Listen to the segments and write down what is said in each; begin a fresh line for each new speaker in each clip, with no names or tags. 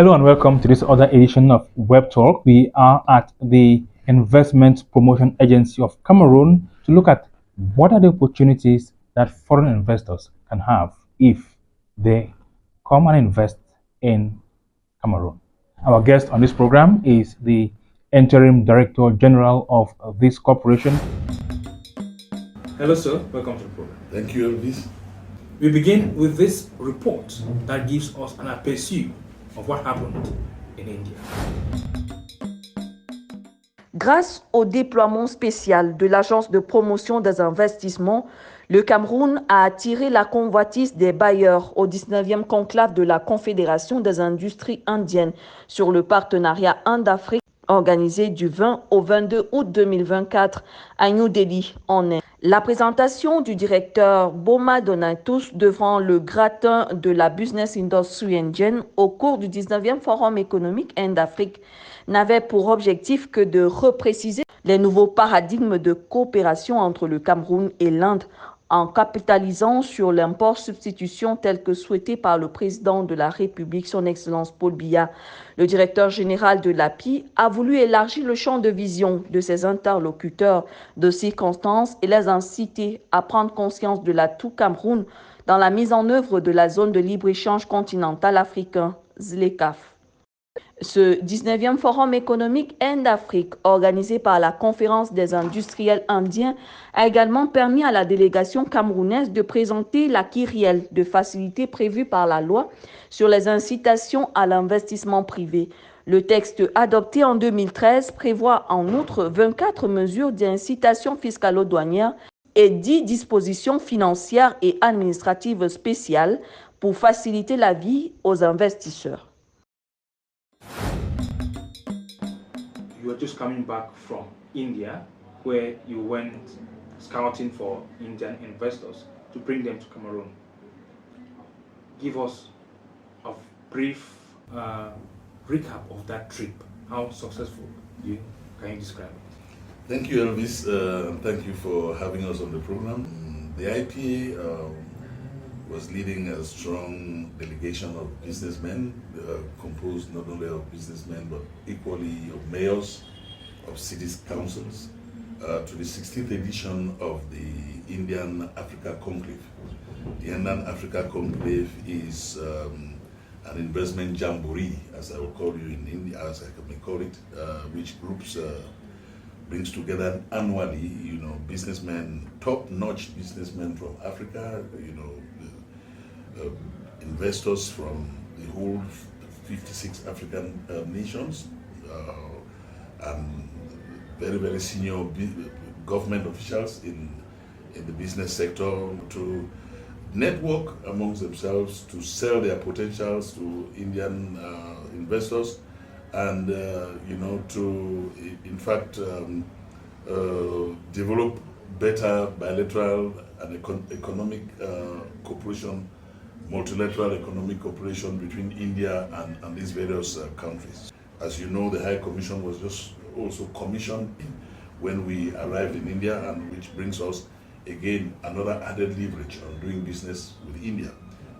Hello and welcome to this other edition of Web Talk. We are at the Investment Promotion Agency of Cameroon to look at what are the opportunities that foreign investors can have if they come and invest in Cameroon. Our guest on this program is the Interim Director General of this corporation. Hello, sir. Welcome to the program.
Thank you, Elvis.
We begin with this report that gives us an aperçu of what happened in India.
Grâce au déploiement spécial de l'Agence de promotion des investissements, le Cameroun a attiré la convoitise des bailleurs au 19e conclave de la Confédération des industries indiennes sur le partenariat Inde-Afrique organisé du 20 au 22 août 2024 à New Delhi, en Inde. La présentation du directeur Boma Donatus devant le gratin de la Business Industry Indienne au cours du 19e Forum économique Inde-Afrique n'avait pour objectif que de repréciser les nouveaux paradigmes de coopération entre le Cameroun et l'Inde en capitalisant sur l'import-substitution tel que souhaité par le président de la République, son Excellence Paul Biya. Le directeur général de l'API a voulu élargir le champ de vision de ses interlocuteurs de circonstances et les inciter à prendre conscience de l'atout Cameroun dans la mise en œuvre de la zone de libre-échange continental africain, ZLECAf. Ce 19e Forum économique Inde-Afrique, organisé par la Conférence des industriels indiens, a également permis à la délégation camerounaise de présenter l'acquis réel de facilités prévues par la loi sur les incitations à l'investissement privé. Le texte adopté en 2013 prévoit en outre 24 mesures d'incitation fiscalo-douanière et 10 dispositions financières et administratives spéciales pour faciliter la vie aux investisseurs.
You were just coming back from India, where you went scouting for Indian investors to bring them to Cameroon. Give us a brief recap of that trip. How successful can you describe it?
Thank you, Elvis. Thank you for having us on the program. The IPA was leading a strong delegation of businessmen, composed not only of businessmen but equally of mayors, of cities councils, to the 16th edition of the Indian Africa Conclave. The Indian Africa Conclave is an investment jamboree, as I will call you in India, as I may call it, which brings together annually, businessmen, top-notch businessmen from Africa, investors from the whole 56 African nations, and very, very senior government officials in the business sector to network amongst themselves, to sell their potentials to Indian investors, and to in fact develop better bilateral and economic cooperation, multilateral economic cooperation between India and these various countries. As you know, the High Commission was just also commissioned when we arrived in India, and which brings us again another added leverage on doing business with India.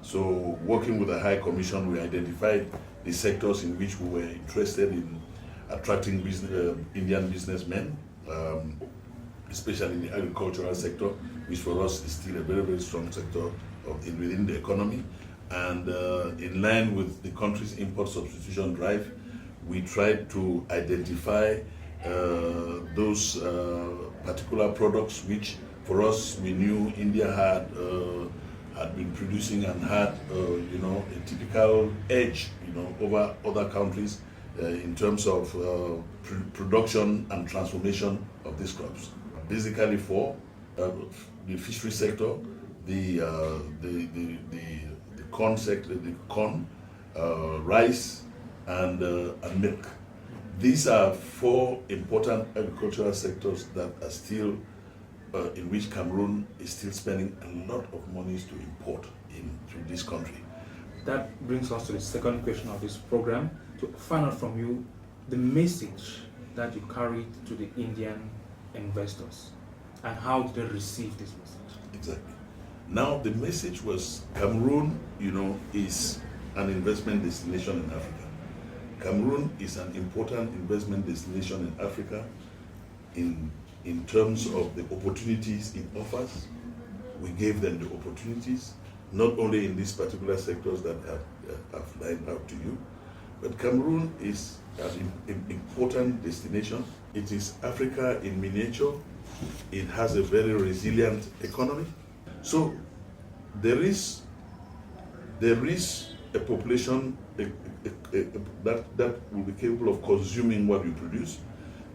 So working with the High Commission, we identified the sectors in which we were interested in attracting Indian businessmen, especially in the agricultural sector, which for us is still a very, very strong sector within the economy. And in line with the country's import substitution drive, we tried to identify those particular products which for us we knew India had been producing and had a typical edge over other countries in terms of production and transformation of these crops. Basically for the fishery sector, the corn sector, the corn, rice, and milk. These are four important agricultural sectors that are still, in which Cameroon is still spending a lot of monies to import into this country.
That brings us to the second question of this program, to find out from you the message that you carried to the Indian investors and how did they receive this message?
Exactly. Now the message was Cameroon, is an investment destination in Africa. Cameroon is an important investment destination in Africa in terms of the opportunities it offers. We gave them the opportunities, not only in these particular sectors that I've lined out to you, but Cameroon is an important destination. It is Africa in miniature. It has a very resilient economy. So there is a population that will be capable of consuming what we produce.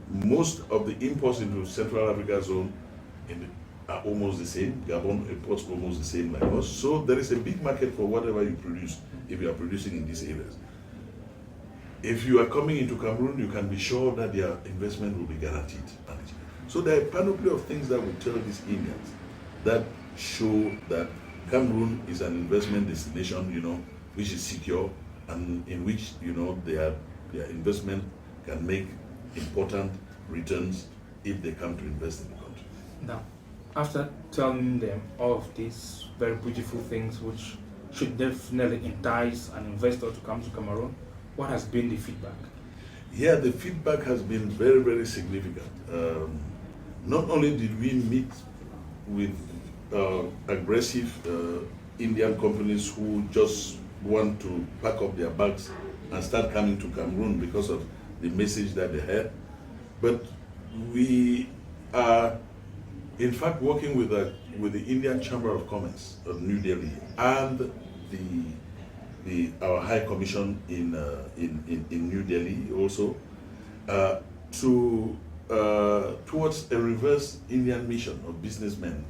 Most of the imports into Central Africa zone are almost the same. Gabon imports almost the same like us. So there is a big market for whatever you produce if you are producing in these areas. If you are coming into Cameroon, you can be sure that your investment will be guaranteed. So there are a panoply of things that will tell these Indians that show that Cameroon is an investment destination, which is secure and in which, their investment can make important returns if they come to invest in the country.
Now, after telling them all of these very beautiful things which should definitely entice an investor to come to Cameroon, what has been the feedback?
Yeah, the feedback has been very, very significant. Not only did we meet with aggressive Indian companies who just want to pack up their bags and start coming to Cameroon because of the message that they had, but we are in fact working with the Indian Chamber of Commerce of New Delhi and our High Commission in New Delhi also towards a reverse Indian mission of businessmen.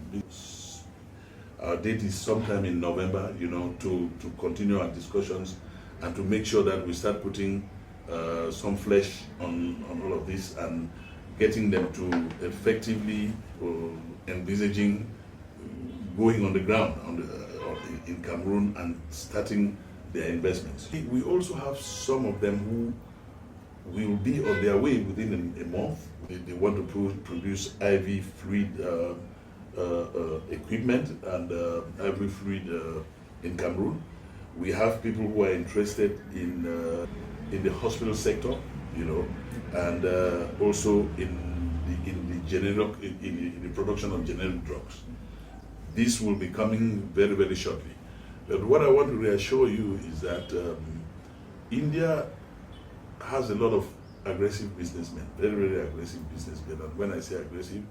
Our date is sometime in November, to continue our discussions and to make sure that we start putting some flesh on all of this and getting them to effectively envisaging going on the ground in Cameroon and starting their investments. We also have some of them who will be on their way within a month. They want to produce IV fluid equipment and IV fluid in Cameroon. We have people who are interested in the hospital sector, and also in the production of generic drugs. This will be coming very, very shortly. But what I want to reassure you is that India has a lot of aggressive businessmen, very, very aggressive businessmen. And when I say aggressive,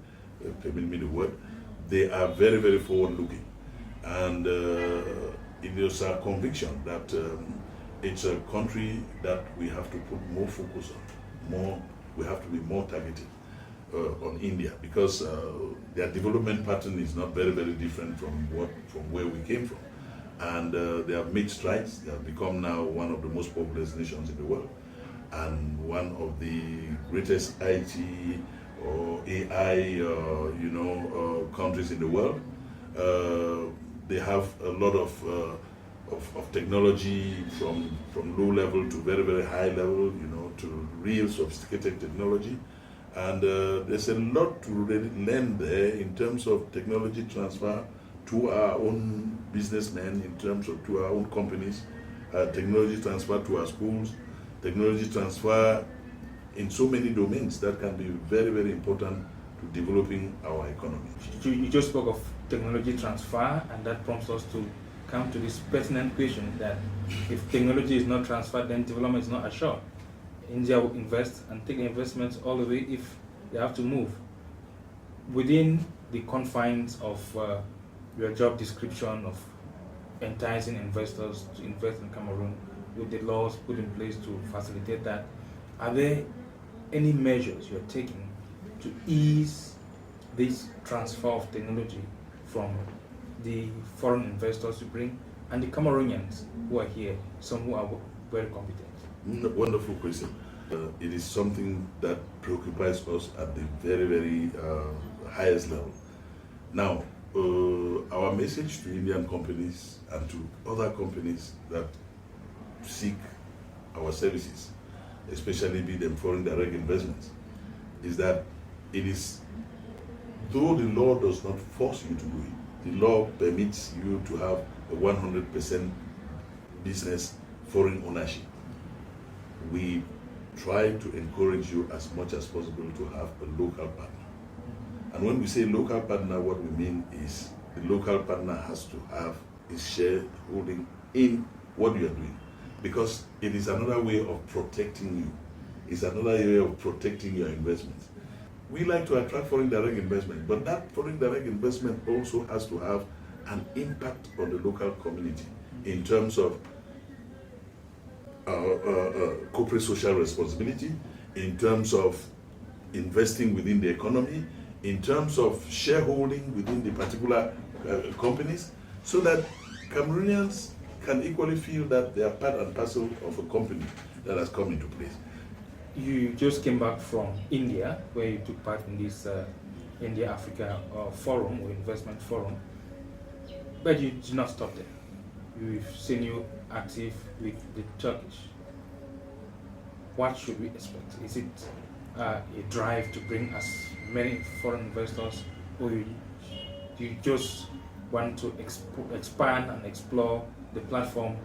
permit me the word, they are very, very forward-looking. And it is our conviction that it's a country that we have to put more focus on. We have to be more targeted on India because their development pattern is not very, very different from where we came from. And they have made strides. They have become now one of the most populous nations in the world and one of the greatest IT or AI countries in the world. They have a lot of technology from low level to very, very high level, to real sophisticated technology. And there's a lot to really learn there in terms of technology transfer to our own businessmen, in terms of to our own companies, technology transfer to our schools, technology transfer in so many domains that can be very, very important to developing our economy.
You just spoke of technology transfer, and that prompts us to come to this pertinent question that if technology is not transferred, then development is not assured. India will invest and take investments all the way if they have to move. Within the confines of your job description of enticing investors to invest in Cameroon, with the laws put in place to facilitate that, are there any measures you're taking to ease this transfer of technology from the foreign investors you bring and the Cameroonians who are here, some who are very competent?
Wonderful question. It is something that preoccupies us at the very, very highest level. Now, our message to Indian companies and to other companies that seek our services, especially be them foreign direct investments, is that it is, though the law does not force you to do it, the law permits you to have a 100% business foreign ownership. we try to encourage you as much as possible to have a local partner. And when we say local partner, what we mean is the local partner has to have a shareholding in what you are doing, because it is another way of protecting you. It's another way of protecting your investments. We like to attract foreign direct investment, but that foreign direct investment also has to have an impact on the local community in terms of corporate social responsibility, in terms of investing within the economy, in terms of shareholding within the particular companies, so that Cameroonians can equally feel that they are part and parcel of a company that has come into place.
You just came back from India, where you took part in this India-Africa forum or investment forum, but you did not stop there. We've seen you active with the Turkish. What should we expect? Is it a drive to bring as many foreign investors, or do you just want to expand and explore the platform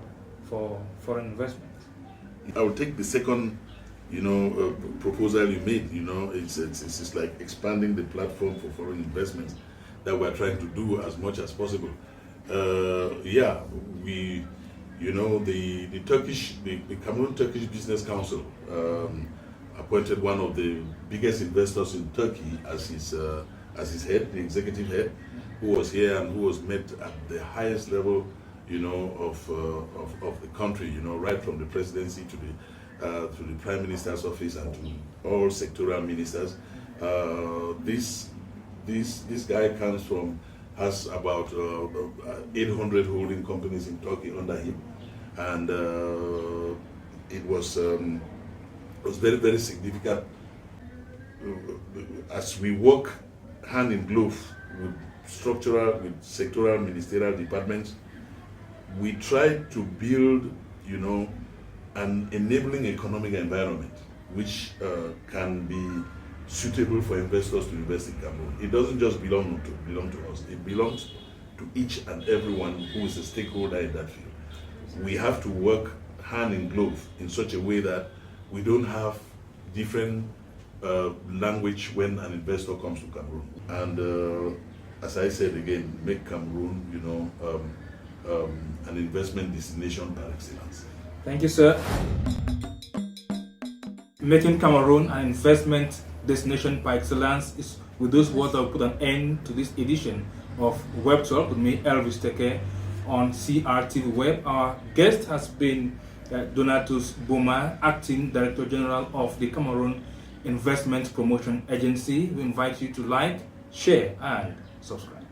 for foreign investment?
I will take the second proposal you made. It's like expanding the platform for foreign investment that we're trying to do as much as possible. The Cameroon Turkish Business Council appointed one of the biggest investors in Turkey as his head, the executive head, who was here and who was met at the highest level, of the country, right from the presidency to the Prime Minister's office and to all sectoral ministers. This guy has about 800 holding companies in Turkey under him, and it was very, very significant. As we work hand in glove with sectoral ministerial departments, we try to build, an enabling economic environment which can be suitable for investors to invest in Cameroon. It doesn't just belong to us. It belongs to each and everyone who is a stakeholder in that field. We have to work hand in glove in such a way that we don't have different language when an investor comes to Cameroon. And as I said again, make Cameroon, an investment destination par excellence.
Thank you, sir. Making Cameroon an investment destination par excellence is with those words I'll put an end to this edition of Web Talk with me, Elvis Teke, on CRTV Web. Our guest has been Donatus Boma, Acting Director General of the Cameroon Investment Promotion Agency. We invite you to like, share, and subscribe.